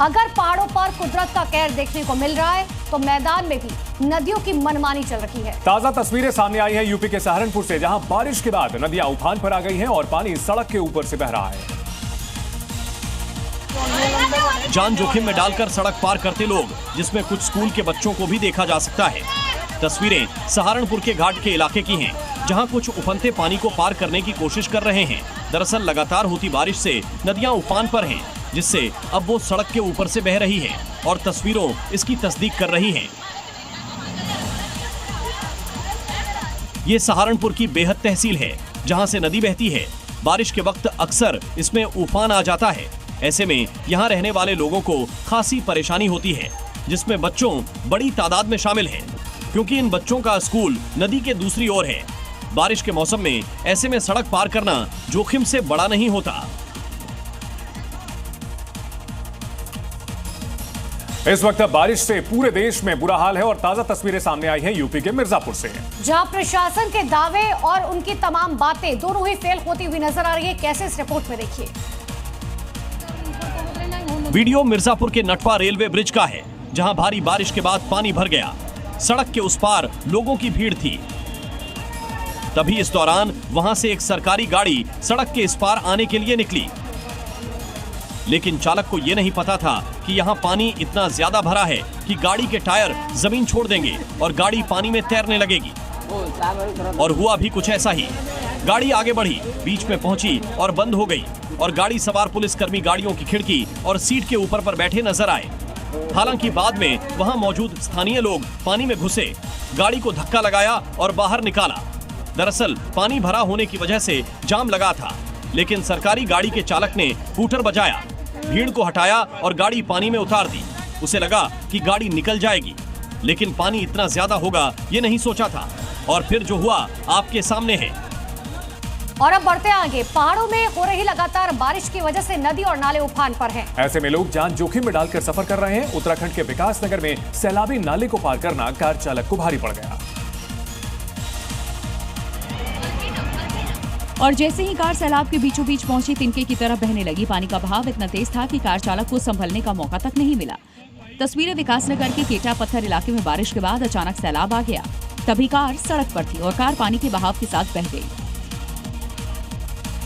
अगर पहाड़ों पर कुदरत का कहर देखने को मिल रहा है तो मैदान में भी नदियों की मनमानी चल रही है। ताजा तस्वीरें सामने आई हैं यूपी के सहारनपुर से, जहां बारिश के बाद नदियां उफान पर आ गई हैं और पानी सड़क के ऊपर से बह रहा है। जान जोखिम में डालकर सड़क पार करते लोग, जिसमें कुछ स्कूल के बच्चों को भी देखा जा सकता है। तस्वीरें सहारनपुर के घाट के इलाके की हैं, जहां कुछ उफनते पानी को पार करने की कोशिश कर रहे हैं। दरअसल लगातार होती बारिश से नदियां उफान पर हैं, जिससे अब वो सड़क के ऊपर से बह रही है और तस्वीरों इसकी तस्दीक कर रही हैं। ये सहारनपुर की बेहद तहसील है, जहां से नदी बहती है। बारिश के वक्त अक्सर इसमें उफान आ जाता है। ऐसे में यहाँ रहने वाले लोगों को खासी परेशानी होती है, जिसमें बच्चों बड़ी तादाद में शामिल हैं, क्योंकि इन बच्चों का स्कूल नदी के दूसरी ओर है। बारिश के मौसम में ऐसे में सड़क पार करना जोखिम से बड़ा नहीं होता। इस वक्त बारिश से पूरे देश में बुरा हाल है और ताजा तस्वीरें सामने आई हैं यूपी के मिर्जापुर से, जहां प्रशासन के दावे और उनकी तमाम बातें दोनों ही फेल होती हुई नजर आ रही है। कैसे इस रिपोर्ट में देखिए। वीडियो मिर्जापुर के नटवा रेलवे ब्रिज का है, जहां भारी बारिश के बाद पानी भर गया। सड़क के उस पार लोगों की भीड़ थी। तभी इस दौरान वहां से एक सरकारी गाड़ी सड़क के इस पार आने के लिए निकली, लेकिन चालक को यह नहीं पता था कि यहाँ पानी इतना ज्यादा भरा है कि गाड़ी के टायर जमीन छोड़ देंगे और गाड़ी पानी में तैरने लगेगी। और हुआ भी कुछ ऐसा ही। गाड़ी आगे बढ़ी, बीच में पहुंची और बंद हो गई और गाड़ी सवार पुलिसकर्मी गाड़ियों की खिड़की और सीट के ऊपर पर बैठे नजर आए। हालांकि बाद में वहां मौजूद स्थानीय लोग पानी में घुसे, गाड़ी को धक्का लगाया और बाहर निकाला। दरअसल पानी भरा होने की वजह से जाम लगा था, लेकिन सरकारी गाड़ी के चालक ने हूटर बजाया, भीड़ को हटाया और गाड़ी पानी में उतार दी। उसे लगा कि गाड़ी निकल जाएगी, लेकिन पानी इतना ज्यादा होगा ये नहीं सोचा था। और फिर जो हुआ आपके सामने है। और अब बढ़ते आगे। पहाड़ों में हो रही लगातार बारिश की वजह से नदी और नाले उफान पर हैं। ऐसे में लोग जान जोखिम में डालकर सफर कर रहे हैं। उत्तराखंड के विकास नगर में सैलाबी नाले को पार करना कार चालक को भारी पड़ गया। और जैसे ही कार सैलाब के बीचों बीच पहुंची, तिनके की तरह बहने लगी। पानी का बहाव इतना तेज था कि कार चालक को संभलने का मौका तक नहीं मिला। तस्वीरें विकासनगर के केटा पत्थर इलाके में बारिश के बाद अचानक सैलाब आ गया। तभी कार सड़क पर थी और कार पानी के बहाव के साथ बह गई।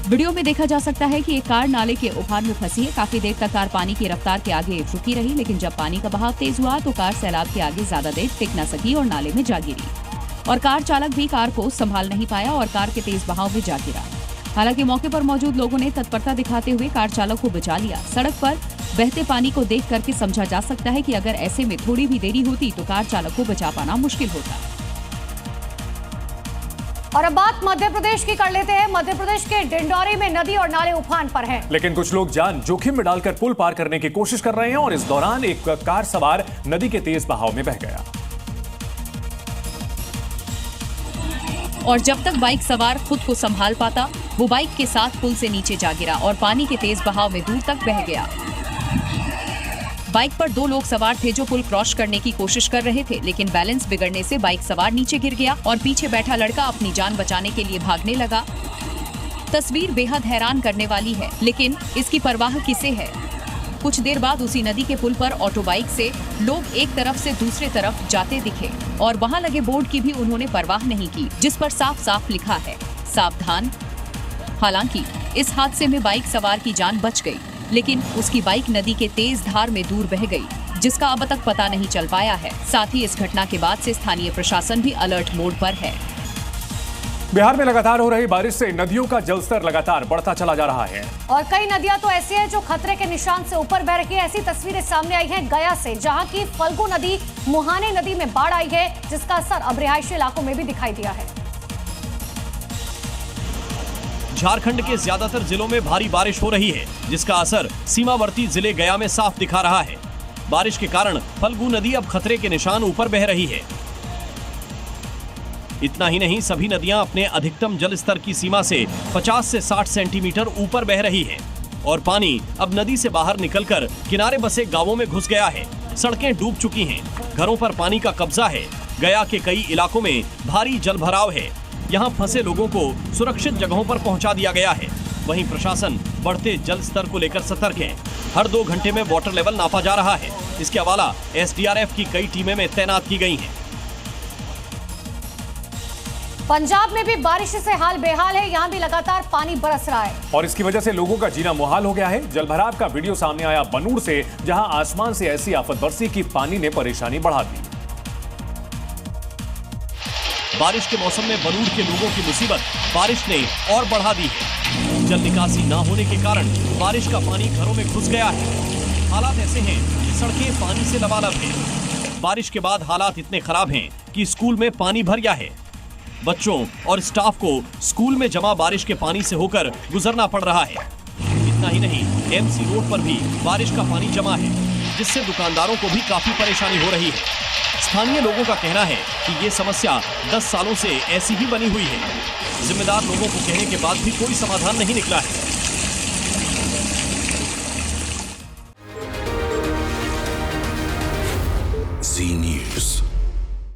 वीडियो में देखा जा सकता है कि एक कार नाले के उफान में फंसी है। काफी देर तक कार पानी की रफ्तार के आगे रुकी रही, लेकिन जब पानी का बहाव तेज हुआ तो कार सैलाब के आगे ज्यादा देर टिक न सकी और नाले में जा गिरी। और कार चालक भी कार को संभाल नहीं पाया और कार के तेज बहाव में जा गिरा। हालांकि मौके पर मौजूद लोगों ने तत्परता दिखाते हुए कार चालक को बचा लिया। सड़क पर बहते पानी को देख करके समझा जा सकता है कि अगर ऐसे में थोड़ी भी देरी होती तो कार चालक को बचा पाना मुश्किल होता। और अब बात मध्य प्रदेश की कर लेते हैं। मध्य प्रदेश के डिंडौरी में नदी और नाले उफान पर हैं। लेकिन कुछ लोग जान जोखिम में डालकर पुल पार करने की कोशिश कर रहे हैं और इस दौरान एक कार सवार नदी के तेज बहाव में बह गया। और जब तक बाइक सवार खुद को संभाल पाता, वो बाइक के साथ पुल से नीचे जा गिरा और पानी के तेज बहाव में दूर तक बह गया। बाइक पर 2 लोग सवार थे जो पुल क्रॉस करने की कोशिश कर रहे थे, लेकिन बैलेंस बिगड़ने से बाइक सवार नीचे गिर गया और पीछे बैठा लड़का अपनी जान बचाने के लिए भागने लगा। तस्वीर बेहद हैरान करने वाली है, लेकिन इसकी परवाह किसे है। कुछ देर बाद उसी नदी के पुल पर ऑटो बाइक से लोग एक तरफ से दूसरे तरफ जाते दिखे और वहां लगे बोर्ड की भी उन्होंने परवाह नहीं की, जिस पर साफ साफ लिखा है सावधान। हालांकि इस हादसे में बाइक सवार की जान बच गई, लेकिन उसकी बाइक नदी के तेज धार में दूर बह गई, जिसका अब तक पता नहीं चल पाया है। साथ ही इस घटना के बाद से स्थानीय प्रशासन भी अलर्ट मोड पर है। बिहार में लगातार हो रही बारिश से नदियों का जलस्तर लगातार बढ़ता चला जा रहा है और कई नदियां तो ऐसी हैं जो खतरे के निशान से ऊपर बह रही है। ऐसी तस्वीरें सामने आई हैं गया से, जहां की फल्गु नदी मुहाने नदी में बाढ़ आई है, जिसका असर अब रिहायशी इलाकों में भी दिखाई दिया है। झारखंड के ज्यादातर जिलों में भारी बारिश हो रही है, जिसका असर सीमावर्ती जिले गया में साफ दिखा रहा है। बारिश के कारण फल्गु नदी अब खतरे के निशान ऊपर बह रही है। इतना ही नहीं, सभी नदियां अपने अधिकतम जल स्तर की सीमा से 50 से 60 सेंटीमीटर ऊपर बह रही है और पानी अब नदी से बाहर निकलकर किनारे बसे गांवों में घुस गया है। सड़कें डूब चुकी हैं, घरों पर पानी का कब्जा है। गया के कई इलाकों में भारी जलभराव है। यहाँ फंसे लोगों को सुरक्षित जगहों पर पहुंचा दिया गया है। वहीं प्रशासन बढ़ते जल स्तर को लेकर सतर्क है। हर 2 घंटे में वाटर लेवल नापा जा रहा है। इसके अलावा एसडीआरएफ की कई टीमें में तैनात की गई हैं। पंजाब में भी बारिश से हाल बेहाल है। यहां भी लगातार पानी बरस रहा है और इसकी वजह से लोगों का जीना मुहाल हो गया है। जलभराव का वीडियो सामने आया बनूड़ से, जहां आसमान से ऐसी आफत बरसी कि पानी ने परेशानी बढ़ा दी। बारिश के मौसम में बनूड़ के लोगों की मुसीबत बारिश ने और बढ़ा दी है। जल निकासी न होने के कारण बारिश का पानी घरों में घुस गया है। हालात ऐसे हैं कि सड़कें पानी से लबालब हैं। बारिश के बाद हालात इतने खराब हैं कि स्कूल में पानी भर गया है। बच्चों और स्टाफ को स्कूल में जमा बारिश के पानी से होकर गुजरना पड़ रहा है। इतना ही नहीं, एमसी रोड पर भी बारिश का पानी जमा है, जिससे दुकानदारों को भी काफी परेशानी हो रही है। स्थानीय लोगों का कहना है कि ये समस्या 10 सालों से ऐसी ही बनी हुई है। जिम्मेदार लोगों को कहने के बाद भी कोई समाधान नहीं निकला है। Zee News.